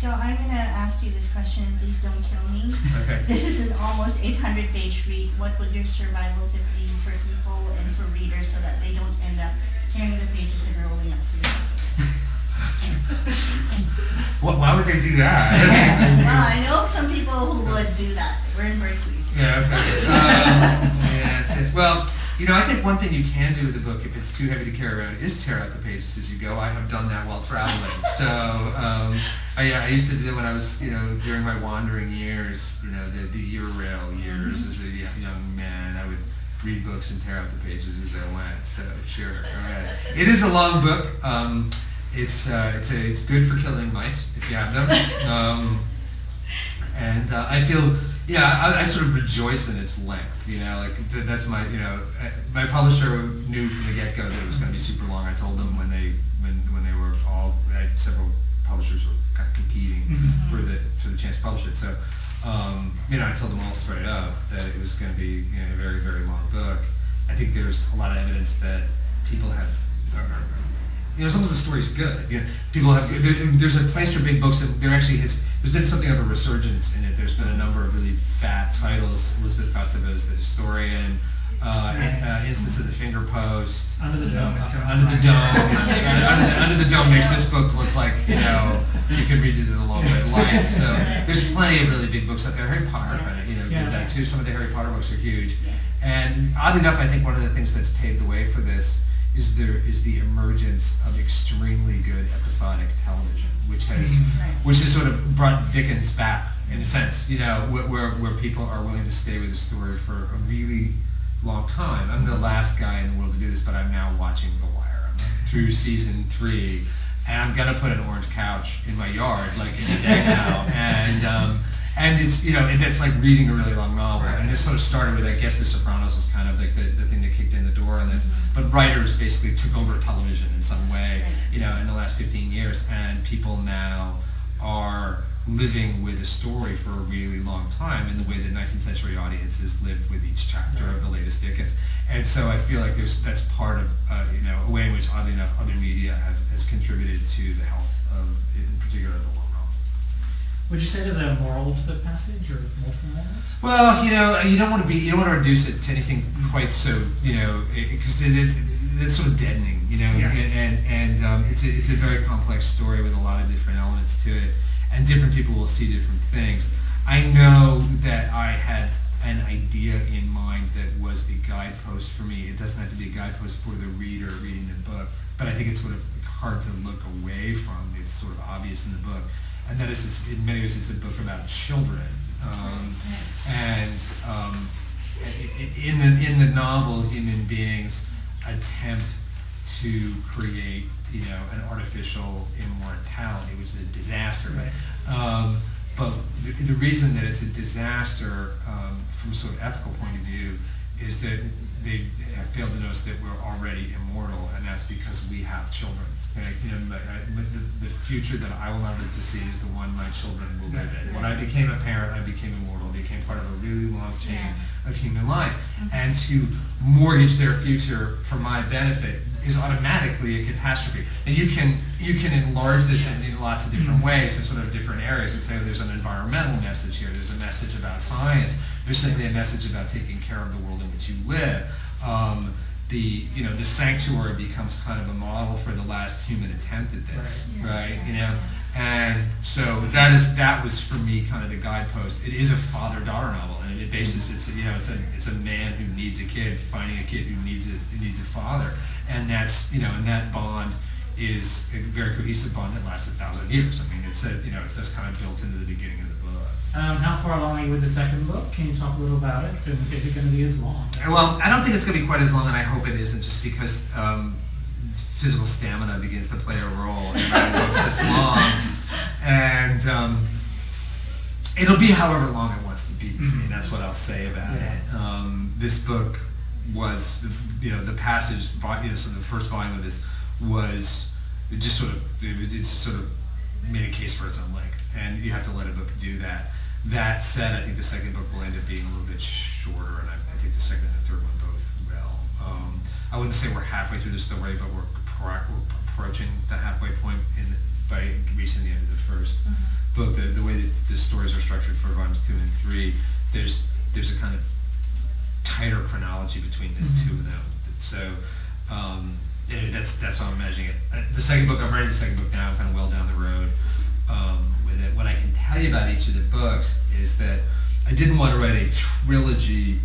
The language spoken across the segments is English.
So I'm going to ask you this question, and please don't kill me. Okay. This is an almost 800-page read. What would your survival tip be for people and for readers so that they don't end up tearing the pages and rolling up sleeves? Why would they do that? Well, I know some people who would do that. We're in Berkeley. Yeah, okay. Yes. Well, I think one thing you can do with the book, if it's too heavy to carry around, is tear out the pages as you go. I have done that while traveling. So, I used to do it when I was, during my wandering years, the Eurail years as a young man. I would read books and tear out the pages as I went. So, sure. All right. It is a long book. It's good for killing mice if you have them. And I feel, I sort of rejoice in its length. That's my, my publisher knew from the get-go that it was going to be super long. I told them when they were all, I had several publishers were kind of competing for the chance to publish it. So, I told them all straight up that it was going to be a very, very long book. I think there's a lot of evidence that people have. As long as the story's good, people have. There's a place for big books, and there's been something of a resurgence in it. There's been a number of really fat titles. Elizabeth Kosovo's The Historian, Instance of the Finger Post. Under the Dome. Under the Dome makes this book look like you can read it in a long red light. So there's plenty of really big books out there. Harry Potter, did that too. Some of the Harry Potter books are huge, and oddly enough, I think one of the things that's paved the way for this is the emergence of extremely good episodic television, which has sort of brought Dickens back in a sense, where people are willing to stay with a story for a really long time. I'm the last guy in the world to do this, but I'm now watching The Wire. I'm through season 3, and I'm gonna put an orange couch in my yard like any day now, and it's that's like reading a really long novel. And it sort of started with, I guess, The Sopranos was kind of like the thing that kicked in the door on this. But writers basically took over television in some way, in the last 15 years, and people now are living with a story for a really long time in the way that 19th century audiences lived with each chapter of the latest Dickens. And so I feel like that's part of a way in which, oddly enough, other media has contributed to the health of, in particular, the long novel. Would you say there's a moral to the passage, or multiple morals? Well, you don't want to reduce it to anything quite so, because it's sort of deadening, and it's a very complex story with a lot of different elements to it, and different people will see different things. I know that I had an idea in mind that was a guidepost for me. It doesn't have to be a guidepost for the reader reading the book, but I think it's sort of hard to look away from. It's sort of obvious in the book. And that is, in many ways, it's a book about children. In the novel, human beings attempt to create, an artificial immortality, which is a disaster. Right. But the reason that it's a disaster, from a sort of ethical point of view, is that they have failed to notice that we're already immortal, and that's because we have children. The future that I will not live to see is the one my children will live in. When I became a parent, I became immortal. I became part of a really long chain of human life. And to mortgage their future for my benefit is automatically a catastrophe. And you can enlarge this in lots of different ways, in sort of different areas, and say there's an environmental message here, there's a message about science, there's simply a message about taking care of the world in which you live. The sanctuary becomes kind of a model for the last human attempt at this, right? And so that was for me kind of the guidepost. It is a father-daughter novel, and it bases it's a man who needs a kid finding a kid who needs a father, and that's and that bond is a very cohesive bond that lasts 1,000 years. I mean, that's kind of built into the beginning of the book. How far along are you with the second book? Can you talk a little about it? And is it going to be as long? Well, I don't think it's going to be quite as long, and I hope it isn't, just because physical stamina begins to play a role in writing books this long. And it'll be however long it wants to be for me. That's what I'll say about it. This book was, the passage, so the first volume of this was just sort of made a case for its own length, and you have to let a book do that. That said, I think the second book will end up being a little bit shorter, and I think the second and the third one both will. I wouldn't say we're halfway through the story, but we're approaching the halfway point in by reaching the end of the first book. The way that the stories are structured for volumes 2 and 3, there's a kind of tighter chronology between the two of them. So that's how I'm imagining it. The second book, I'm writing the second book now. I'm kind of well down the road with it. What I can tell you about each of the books is that I didn't want to write a trilogy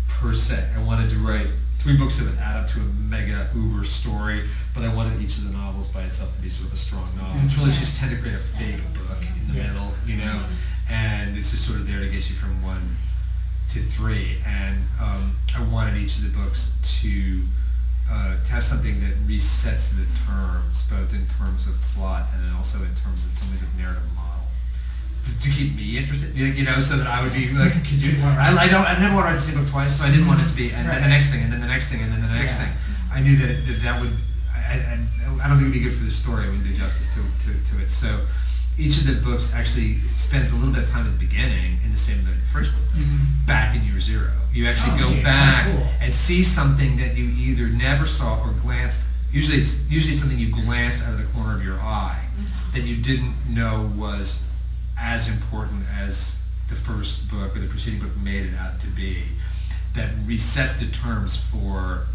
per se. I wanted to write 3 books that would add up to a mega uber story, but I wanted each of the novels by itself to be sort of a strong novel. Trilogies tend to create a fake book in the middle, you know, and it's just sort of there to get you from 1 to 3. And I wanted each of the books to have something that resets the terms, both in terms of plot and then also in terms of some ways of narrative model. To keep me interested, you know, so that I would be like, I never want to write the same book twice, so I didn't want it to be, and then the next thing, and then the next thing, and then the next thing. I knew that would, I don't think it would be good for the story. I wouldn't do justice to it. So each of the books actually spends a little bit of time at the beginning in the same way the first book, back in year 0. You actually go back and see something that you either never saw or glanced. Usually it's something you glanced out of the corner of your eye that you didn't know was as important as the first book or the preceding book made it out to be, that resets the terms for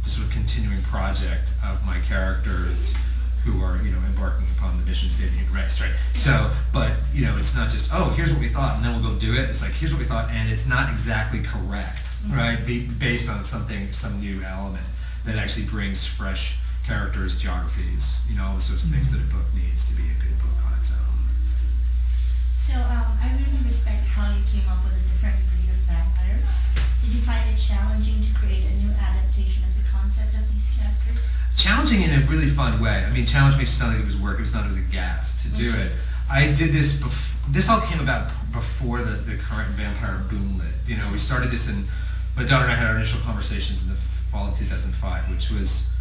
the sort of continuing project of my characters who are, you know, embarking upon the mission to save the human race, right? So, but, you know, it's not just, oh, here's what we thought and then we'll go do it. It's like, here's what we thought, and it's not exactly correct, right? Based on some new element that actually brings fresh characters, geographies, you know, all the sorts of things that a book needs to be a good book on its own. So I really respect how you came up with a different breed of vampires. Did you find it challenging to create a new adaptation of the concept of these characters? Challenging in a really fun way. I mean, challenge makes it sound like it was work. It was not. It was a gas to do it. I did this. This all came about before the current vampire boom lit. You know, we started this in. My daughter and I had our initial conversations in the fall of 2005, which was.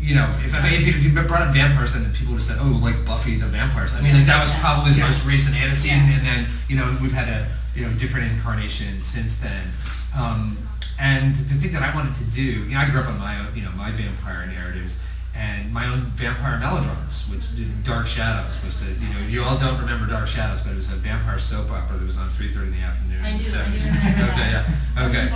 You know, if you brought up vampires, then people would have said, "Oh, like Buffy the Vampires." I mean, like that was probably the most recent antecedent, and then you know we've had different incarnations since then. And the thing that I wanted to do, you know, I grew up on my own, you know, my vampire narratives and my own vampire melodramas, which Dark Shadows was the, you know, you all don't remember Dark Shadows, but it was a vampire soap opera that was on 3:30 in the afternoon. I do. Okay.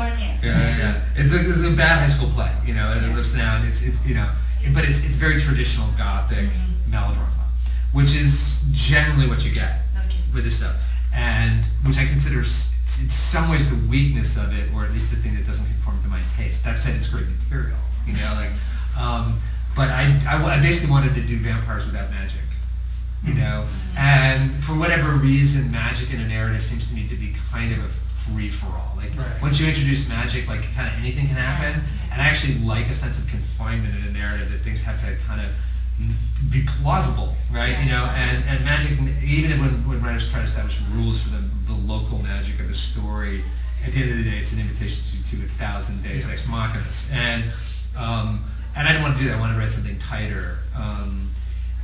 It's a bad high school play, you know, and it looks now, and it's you know. But it's very traditional Gothic melodrama, which is generally what you get with this stuff, and which I consider in some ways the weakness of it, or at least the thing that doesn't conform to my taste. That said, it's great material, you know, like. But I basically wanted to do vampires without magic, you know, and for whatever reason, magic in a narrative seems to me to be kind of a free-for-all. Like, once you introduce magic, like, kind of anything can happen, and I actually like a sense of confinement in a narrative, that things have to kind of be plausible, right? You know, and magic, even when writers try to establish rules for the local magic of the story, at the end of the day, it's an invitation to 1,000 days ex machinas, and I didn't want to do that. I wanted to write something tighter,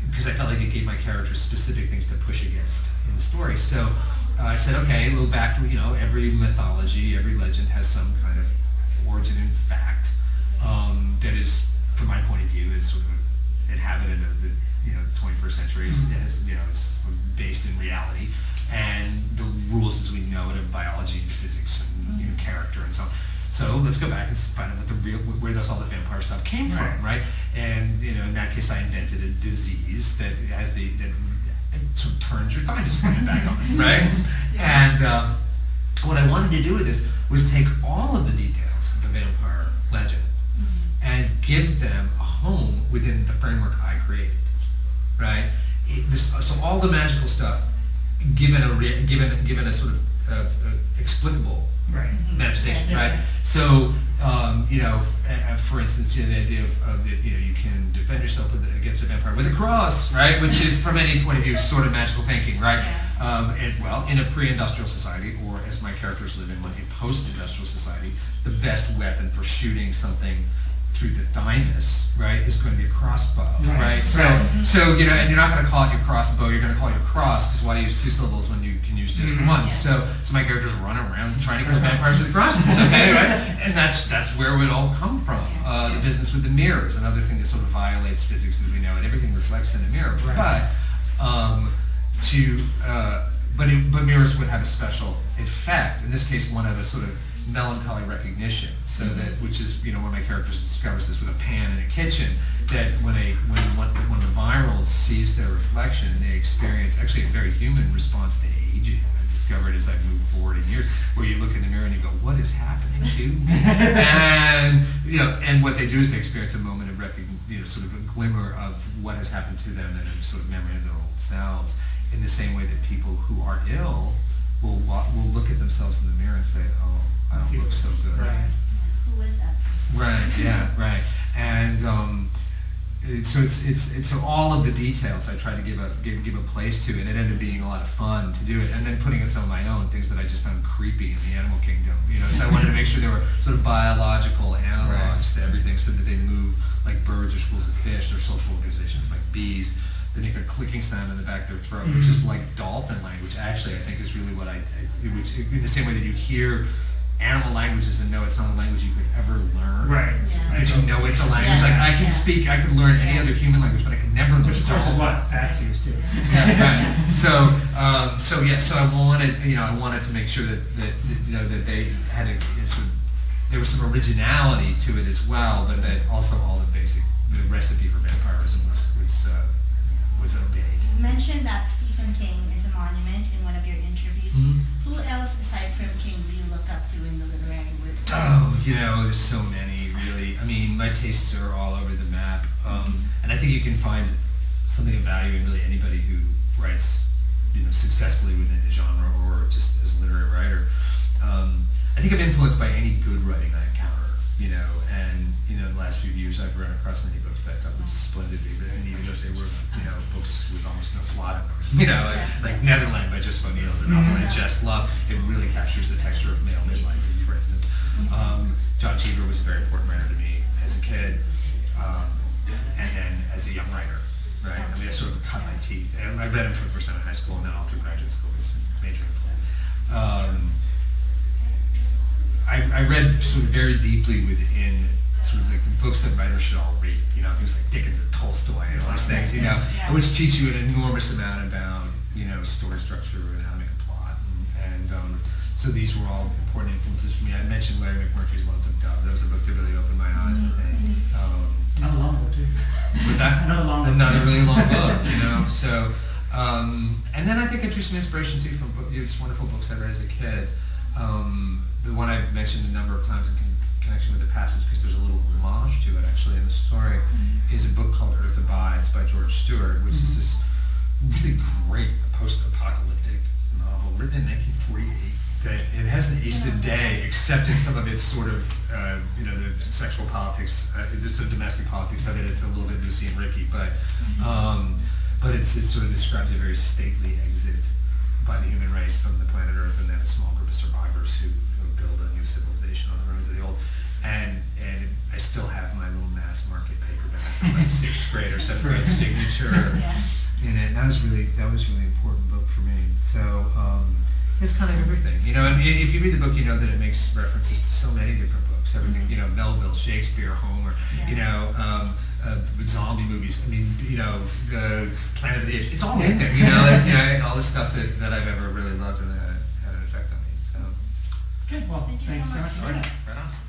because I felt like it gave my characters specific things to push against in the story. So I said, okay, a little back to, you know, every mythology, every legend has some kind of origin in fact that is, from my point of view, is sort of an inhabitant of the, you know, 21st century. You know, it's based in reality, and the rules as we know it of biology and physics and, you know, character and so on. So let's go back and find out where all the vampire stuff came from, right? And, you know, in that case, I invented a disease that it sort of turns your thymus gland back on, right? And what I wanted to do with this was take all of the details of the vampire legend and give them a home within the framework I created, right? So all the magical stuff, given a sort of explicable manifestation, right? So, you know, for instance, you know, the idea of that, you know, you can defend yourself against a vampire with a cross, right? Which is, from any point of view, sort of magical thinking, right? Well, in a pre-industrial society, or as my characters live in a post-industrial society, the best weapon for shooting something through the thymus, right, is going to be a crossbow, right? So, Right. so you know, and you're not going to call it your crossbow. You're going to call it your cross, because why use 2 syllables when you can use just one? Yeah. So my characters run around trying to kill vampires with crosses, okay, right? And that's where it would all come from. The business with the mirrors, another thing that sort of violates physics as we know it. Everything reflects in a mirror, Right. but mirrors would have a special effect. In this case, one of a sort of melancholy recognition, so that, which is, you know, one of my characters discovers this with a pan in a kitchen, that when the virals sees their reflection, they experience actually a very human response to aging. I've discovered as I've moved forward in years, where you look in the mirror and you go, what is happening to me? And, you know, and what they do is they experience a moment of sort of a glimmer of what has happened to them and a sort of memory of their old selves, in the same way that people who are ill will look at themselves in the mirror and say, oh, I don't look so good. Right. Who is that person? Right. Yeah. Right. And so all of the details I try to give a place to, and it ended up being a lot of fun to do it, and then putting in some of my own things that I just found creepy in the animal kingdom. You know, so I wanted to make sure there were sort of biological analogs to everything, so that they move like birds or schools of fish, or social organizations like bees. They make a clicking sound in the back of their throat, which is like dolphin language. Actually, I think is really what which, in the same way that you hear animal languages and know it's not a language you could ever learn. Right. Yeah. But you know it's a language. Like I can speak, I could learn any other human language, but I could never learn Which of course is dolphin. what bats used to. Yeah, right. So I wanted to make sure that you know that they had there was some originality to it as well, but that also all the recipe for vampirism was obeyed. You mentioned that Stephen King is a monument in one of your interviews. Who else aside from King do you look up to in the literary world? Oh, you know, there's so many, really. I mean, my tastes are all over the map, and I think you can find something of value in really anybody who writes, you know, successfully within a genre or just as a literary writer. I think I'm influenced by any good writing I encounter, you know, and, you know, in the last few years I've run across many books that I thought were splendidly written, even if they were, you know, books with almost no plot in them. You know, like Netherland by Just O'Neill is a novel I just love. It really captures the texture of male midlife, for instance. John Cheever was a very important writer to me as a kid, and then as a young writer, right? I mean, I sort of cut my teeth. And I read him for the first time in high school and then all through graduate school. It was major influence. I read sort of very deeply within sort of like the books that writers should all read, you know, things like Dickens and Tolstoy and all these things, you know, which teach you an enormous amount about, you know, story structure and how to make a plot. And so these were all important influences for me. I mentioned Larry McMurtry's Lonesome Dove. That was a book that really opened my eyes, I think. Another long book too. Was that? Another really long book, you know. So, and then I think I drew some inspiration too from these wonderful books I read as a kid. The one I mentioned a number of times in connection with the passage, because there's a little homage to it actually in the story, is a book called Earth Abides by George Stewart, which is this really great post-apocalyptic novel written in 1948. That it hasn't aged a day, except in some of its sort of, you know, the sexual politics, the domestic politics of it. It's a little bit Lucy and Ricky, but it sort of describes a very stately exit by the human race from the planet Earth, and then a small group of survivors who build a new civilization on the ruins of the old. And I still have my little mass market paperback of my 6th grade or 7th grade signature in it. That was really important book for me. So it's kind of everything, you know. And if you read the book, you know that it makes references to so many different books. Everything, you know, Melville, Shakespeare, Homer, you know. Zombie movies. I mean, you know, Planet of the Apes. It's all in there, you know. And, you know, all the stuff that I've ever really loved and that had an effect on me. So. Okay, well, Thank you so thanks so much. much for that. Right on.